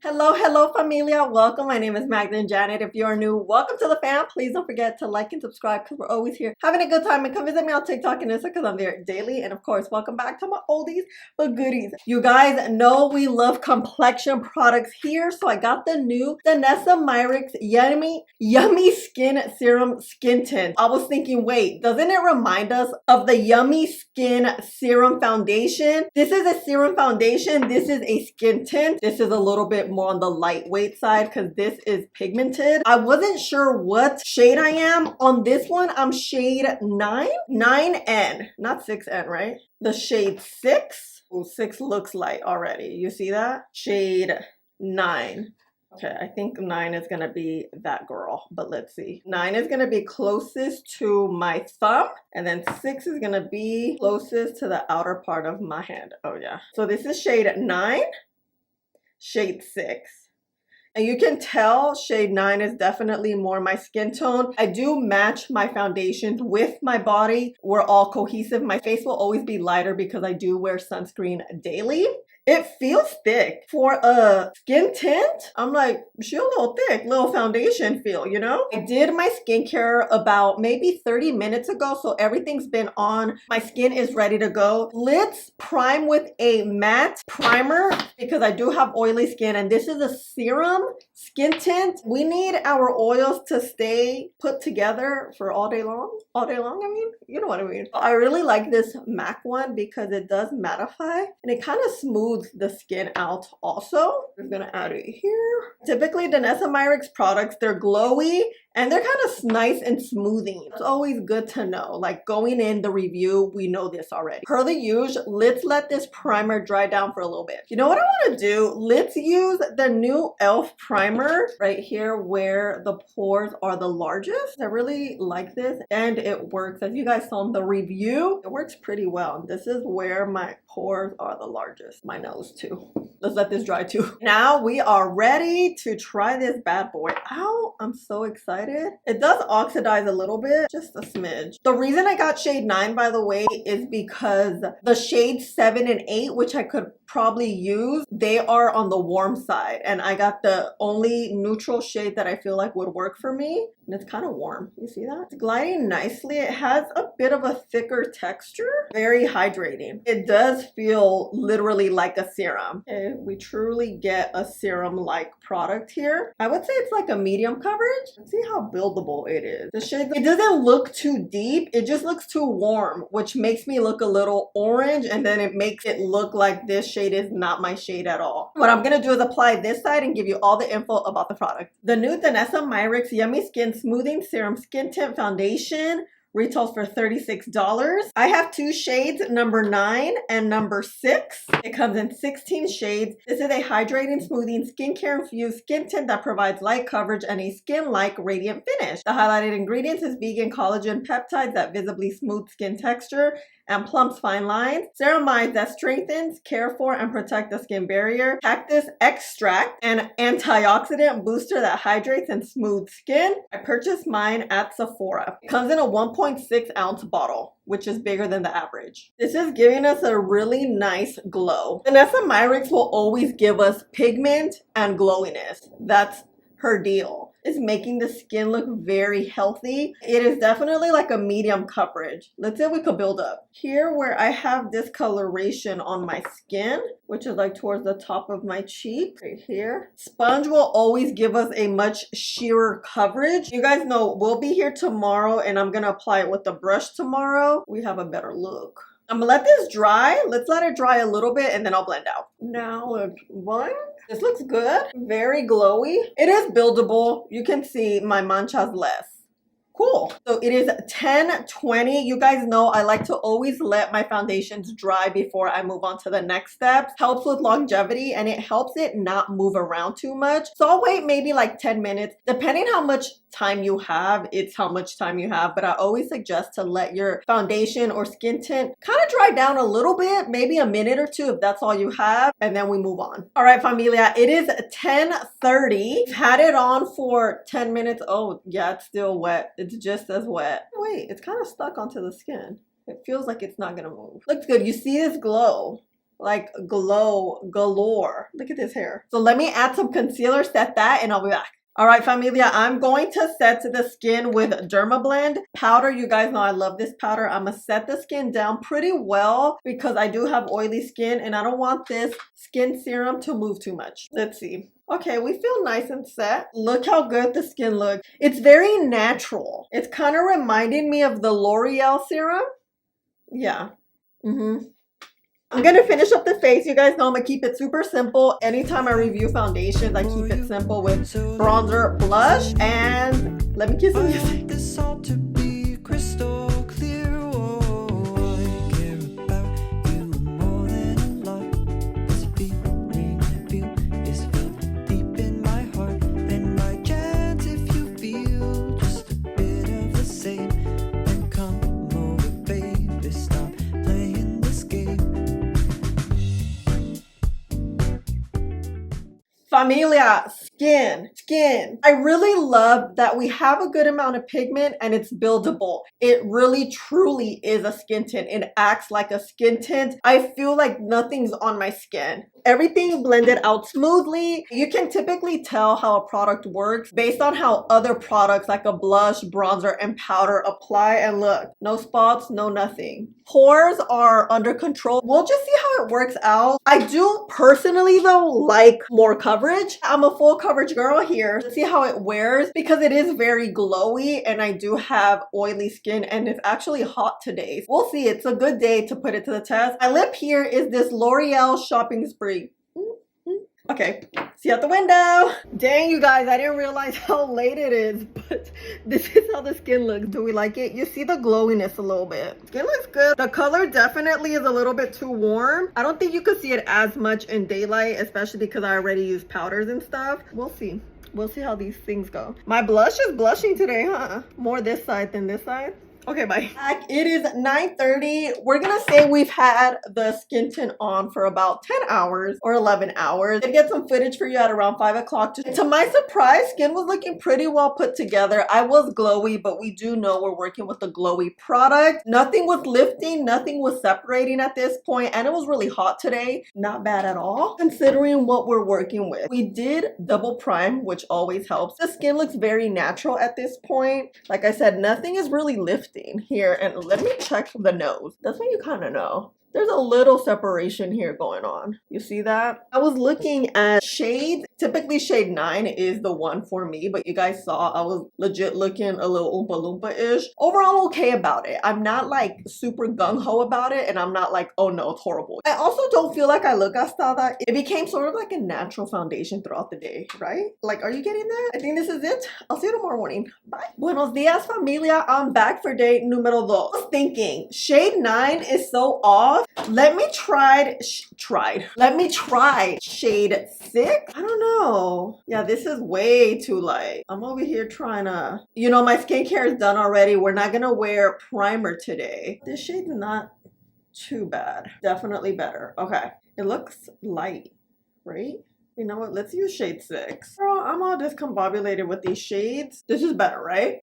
Hello, familia. Welcome. My name is MagdalineJanet. If you are new, welcome to the fam. Please don't forget to like and subscribe because we're always here having a good time. And come visit me on TikTok and Insta because I'm there daily. And of course, welcome back to my oldies but goodies. You guys know we love complexion products here. So I got the new DANESSA MYRICKS Yummy Skin Serum Skin Tint. I was thinking, wait, doesn't it remind us of the Yummy Skin Serum Foundation? This is a serum foundation. This is a skin tint. This is a little bit more on the lightweight side because this is pigmented. I wasn't sure what shade I am. On this one, I'm shade 9N, not 6N, right? The shade 6. Oh, 6 looks light already. You see that? Shade 9. Okay, I think 9 is gonna be that girl, but let's see. 9 is gonna be closest to my thumb, and then 6 is gonna be closest to the outer part of my hand. Oh yeah. So this is shade 9, shade 6. And you can tell shade 9 is definitely more my skin tone. I do match my foundations with my body. We're all cohesive. My face will always be lighter because I do wear sunscreen daily. It feels thick. For a skin tint, I'm like, she a little thick, little foundation feel, you know? I did my skincare about maybe 30 minutes ago, so everything's been on. My skin is ready to go. Let's prime with a matte primer because I do have oily skin, and this is a serum skin tint. We need our oils to stay put together for all day long. All day long, I mean, you know what I mean. I really like this MAC one because it does mattify and it kind of smooths the skin out also. I'm gonna add it here. Typically DANESSA MYRICKS products, they're glowy and they're kind of nice and smoothing. It's always good to know. Like going in the review, we know this already. Per the usual, let's let this primer dry down for a little bit. You know what I want to do? Let's use the new e.l.f. primer right here where the pores are the largest. I really like this and it works. As you guys saw in the review, it works pretty well. This is where my pores are the largest. My nose too. Let's let this dry too. Now we are ready to try this bad boy out. I'm so excited. It does oxidize a little bit, just a smidge. The reason I got shade 9, by the way, is because the shades 7 and 8, which I could probably use, they are on the warm side. And I got the only neutral shade that I feel like would work for me. And it's kind of warm. You see that? It's gliding nicely. It has a bit of a thicker texture. Very hydrating. It does feel literally like a serum. Okay, we truly get a serum-like product here. I would say it's like a medium coverage. Let's see how buildable it is. The shade, it doesn't look too deep. It just looks too warm, which makes me look a little orange, and then it makes it look like this shade is not my shade at all. What I'm gonna do is apply this side and give you all the info about the product. The new DANESSA MYRICKS Yummy Skin Smoothing Serum Skin Tint Foundation retails for $36. I have 2 shades, number 9 and number 6. It comes in 16 shades. This is a hydrating, smoothing, skincare infused skin tint that provides light coverage and a skin-like radiant finish. The highlighted ingredients is vegan collagen peptides that visibly smooth skin texture and plumps fine lines, ceramides that strengthens, care for, and protect the skin barrier, cactus extract, an antioxidant booster that hydrates and smooths skin. I purchased mine at Sephora. It comes in a 1.6 ounce bottle, which is bigger than the average. This is giving us a really nice glow. DANESSA MYRICKS will always give us pigment and glowiness. That's her deal. Is making the skin look very healthy. It is definitely like a medium coverage. Let's see if we could build up. Here where I have discoloration on my skin, which is like towards the top of my cheek, right here. Sponge will always give us a much sheerer coverage. You guys know we'll be here tomorrow and I'm gonna apply it with the brush tomorrow. We have a better look. I'm gonna let this dry. Let's let it dry a little bit and then I'll blend out. Now let's blend. This looks good. Very glowy. It is buildable. You can see my manchas less. Cool. So it is 10:20. You guys know I like to always let my foundations dry before I move on to the next steps. Helps with longevity and it helps it not move around too much. So I'll wait maybe like 10 minutes. Depending how much time you have, it's how much time you have. But I always suggest to let your foundation or skin tint kind of dry down a little bit, maybe a minute or 2 if that's all you have. And then we move on. All right, familia, it is 10:30. Had it on for 10 minutes. Oh yeah, it's still wet. It's just as wet. Wait, it's kind of stuck onto the skin. It feels like it's not gonna move. Looks good. You see this glow. like glow galore. Look at this hair. So let me add some concealer, set that, and I'll be back. All right, familia, I'm going to set the skin with Dermablend powder. You guys know I love this powder. I'm gonna set the skin down pretty well because I do have oily skin and I don't want this skin serum to move too much. Let's see. Okay, we feel nice and set. Look how good the skin looks. It's very natural. It's kind of reminding me of the L'Oreal serum. Yeah. I'm gonna finish up the face. You guys know I'm gonna keep it super simple. Anytime I review foundations, I keep it simple with bronzer, blush, and let me kiss some music. Familia, skin. I really love that we have a good amount of pigment and it's buildable. It really truly is a skin tint. It acts like a skin tint. I feel like nothing's on my skin. Everything blended out smoothly. You can typically tell how a product works based on how other products like a blush, bronzer, and powder apply. And look, no spots, no nothing. Pores are under control. We'll just see how it works out. I do personally though like more coverage. I'm a full coverage girl here. Let's see how it wears because it is very glowy and I do have oily skin and it's actually hot today. We'll see. It's a good day to put it to the test. My lip here is this L'Oreal Shopping Spree. Okay, see you out the window. Dang, you guys, I didn't realize how late it is, but this is how the skin looks. Do we like it? You see the glowiness a little bit. Skin looks good. The color definitely is a little bit too warm. I don't think you could see it as much in daylight, especially because I already use powders and stuff. We'll see. We'll see how these things go. My blush is blushing today, huh? More this side than this side. Okay, bye. It is 9:30. We're gonna say we've had the skin tint on for about 10 hours or 11 hours. I get some footage for you at around 5 o'clock. To my surprise, skin was looking pretty well put together. I was glowy, but we do know we're working with a glowy product. Nothing was lifting, nothing was separating at this point, and it was really hot today. Not bad at all, considering what we're working with. We did double prime, which always helps. The skin looks very natural at this point. Like I said, nothing is really lifting here. And let me check the nose. That's when you kind of know. There's a little separation here going on. You see that? I was looking at shades. Typically shade 9 is the one for me, but you guys saw I was legit looking a little Oompa Loompa-ish. Overall, I'm okay about it. I'm not like super gung-ho about it, and I'm not like, oh no, it's horrible. I also don't feel like I look gastada. It became sort of like a natural foundation throughout the day, right? Like, are you getting that? I think this is it. I'll see you tomorrow morning. Bye. Buenos dias, familia. I'm back for day numero dos. I was thinking, shade 9 is so off. Let me try shade 6. I don't know. Yeah, this is way too light. I'm over here trying to, you know, my skincare is done already. We're not gonna wear primer today. This shade's not too bad. Definitely better. Okay, it looks light, right? You know what? Let's use shade 6. Girl, I'm all discombobulated with these shades. This is better, right?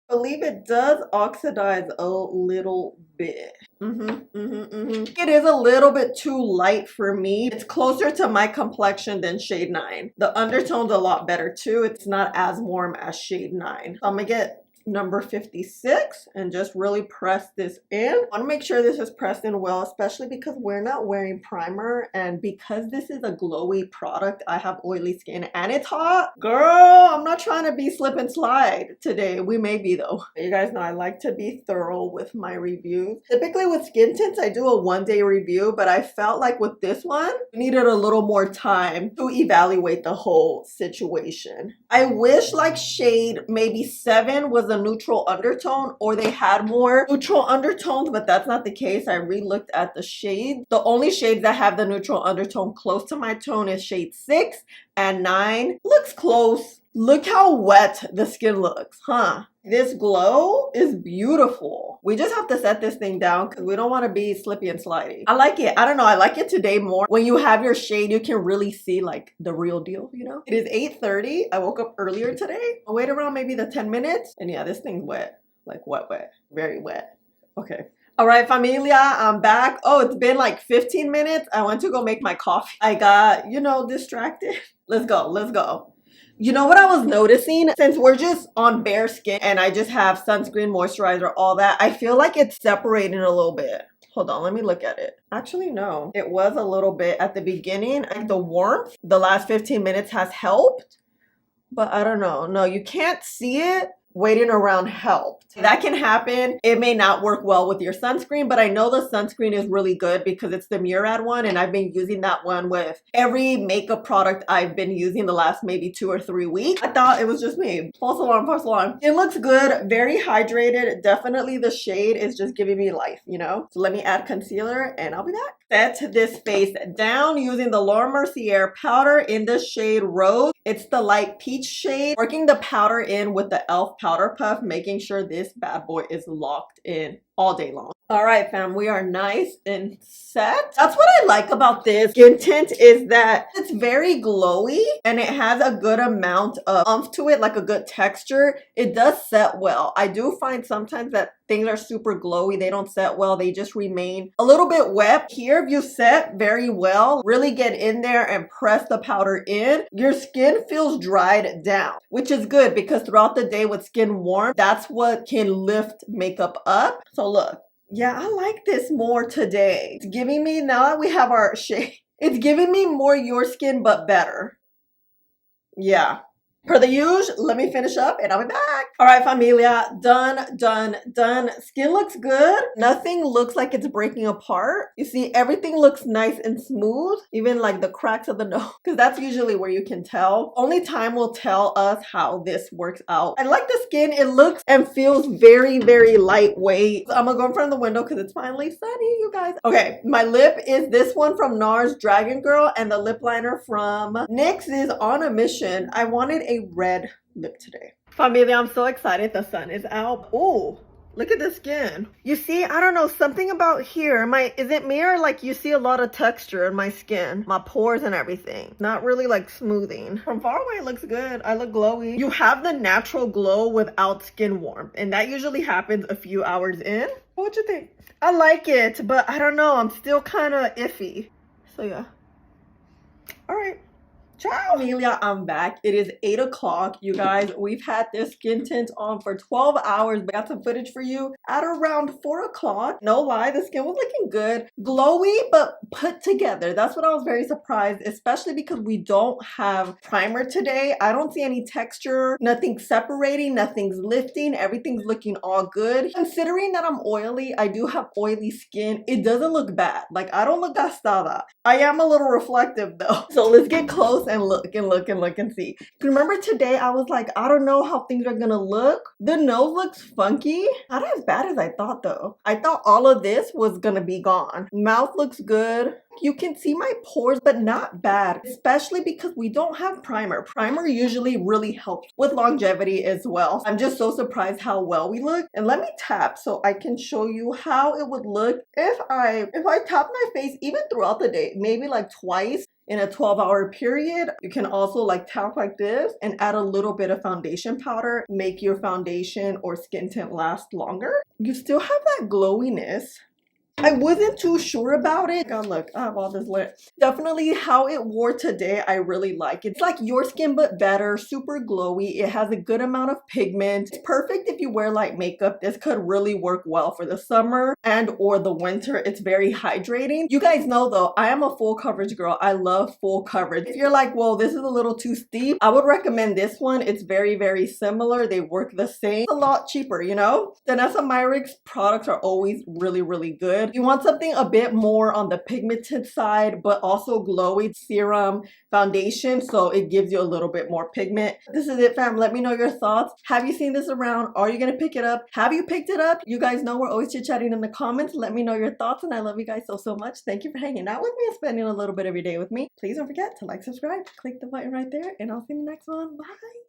I believe it does oxidize a little bit. It is a little bit too light for me. It's closer to my complexion than shade 9. The undertone's a lot better too. It's not as warm as shade 9. So I'm gonna get number 56 and just really press this in. I want to make sure this is pressed in well, especially because we're not wearing primer, and because this is a glowy product, I have oily skin and it's hot. Girl, I'm not trying to be slip and slide today. We may be though. You guys know I like to be thorough with my reviews. Typically with skin tints, I do a one-day review, but I felt like with this one, we needed a little more time to evaluate the whole situation. I wish like shade maybe 7 was a neutral undertone, or they had more neutral undertones, but that's not the case. I re-looked at the shades. The only shades that have the neutral undertone close to my tone is shade 6 and 9. Looks close. Look how wet the skin looks, huh? This glow is beautiful. We just have to set this thing down because we don't want to be slippy and slidey. I like it. I don't know. I like it today more. When you have your shade, you can really see like the real deal, you know? It is 8:30. I woke up earlier today. I wait around maybe the 10 minutes. And yeah, this thing's wet. Like wet. Very wet. Okay. All right, familia, I'm back. Oh, it's been like 15 minutes. I went to go make my coffee. I got, you know, distracted. Let's go. Let's go. You know what I was noticing? Since we're just on bare skin and I just have sunscreen, moisturizer, all that, I feel like it's separating a little bit. Hold on, let me look at it. Actually, no. It was a little bit at the beginning. Like the warmth, the last 15 minutes has helped. But I don't know. No, you can't see it. Waiting around helped. That can happen. It may not work well with your sunscreen, but I know the sunscreen is really good because it's the Murad one, and I've been using that one with every makeup product I've been using the last maybe 2 or 3 weeks. I thought it was just me. False alarm, false alarm. It looks good, very hydrated. Definitely the shade is just giving me life, you know? So let me add concealer and I'll be back. Set this face down using the Laura Mercier powder in the shade Rose. It's the light peach shade. Working the powder in with the e.l.f. powder puff, making sure this bad boy is locked in all day long. All right, fam, we are nice and set. That's what I like about this skin tint is that it's very glowy and it has a good amount of oomph to it, like a good texture. It does set well. I do find sometimes that things are super glowy. They don't set well. They just remain a little bit wet. Here, if you set very well, really get in there and press the powder in, your skin feels dried down, which is good because throughout the day with skin warm, that's what can lift makeup up. So look. Yeah, I like this more today. It's giving me, now that we have our shade, it's giving me more your skin, but better. Yeah. Per the usual, let me finish up and I'll be back. All right, familia, done, done, done. Skin looks good. Nothing looks like it's breaking apart. You see, everything looks nice and smooth, even like the cracks of the nose, because that's usually where you can tell. Only time will tell us how this works out. I like the skin. It looks and feels very, very lightweight. I'm gonna go in front of the window because it's finally sunny, you guys. Okay, my lip is this one from NARS Dragon Girl, and the lip liner from NYX is On a Mission. I wanted a red lip today. Familia, I'm so excited the sun is out. Oh, look at the skin. You see, I don't know, something about here. Is it me or like you see a lot of texture in my skin, my pores and everything. Not really like smoothing. From far away, it looks good. I look glowy. You have the natural glow without skin warmth, and that usually happens a few hours in. What you think? I like it, but I don't know. I'm still kind of iffy. So yeah. All right. Ciao, Amelia, I'm back. It is 8 o'clock. You guys, we've had this skin tint on for 12 hours. We got some footage for you at around 4 o'clock. No lie, the skin was looking good. Glowy, but put together. That's what I was very surprised, especially because we don't have primer today. I don't see any texture, nothing separating, nothing's lifting. Everything's looking all good. Considering that I'm oily, I do have oily skin. It doesn't look bad. Like, I don't look gastada. I am a little reflective though. So let's get close and look and look and look and see. Remember today I was like, I don't know how things are gonna look. The nose looks funky. Not as bad as I thought though. I thought all of this was gonna be gone. Mouth looks good. You can see my pores, but not bad, especially because we don't have primer. Primer usually really helps with longevity as well. I'm just so surprised how well we look. And let me tap so I can show you how it would look if I tap my face even throughout the day, maybe like twice in a 12-hour period. You can also like tap like this and add a little bit of foundation powder, make your foundation or skin tint last longer. You still have that glowiness. I wasn't too sure about it. God, look, I have all this lip. Definitely how it wore today, I really like it. It's like your skin, but better, super glowy. It has a good amount of pigment. It's perfect if you wear light makeup. This could really work well for the summer and or the winter. It's very hydrating. You guys know though, I am a full coverage girl. I love full coverage. If you're like, well, this is a little too steep, I would recommend this one. It's very, very similar. They work the same. It's a lot cheaper, you know? DANESSA MYRICKS products are always really, really good. You want something a bit more on the pigmented side, but also glowy. Serum foundation, so it gives you a little bit more pigment. This is it, fam. Let me know your thoughts. Have you seen this around? Are you gonna pick it up? Have you picked it up? You guys know we're always chit-chatting in the comments. Let me know your thoughts, and I love you guys so, so much. Thank you for hanging out with me and spending a little bit of your day with me. Please don't forget to like, subscribe, click the button right there, and I'll see you in the next one. Bye.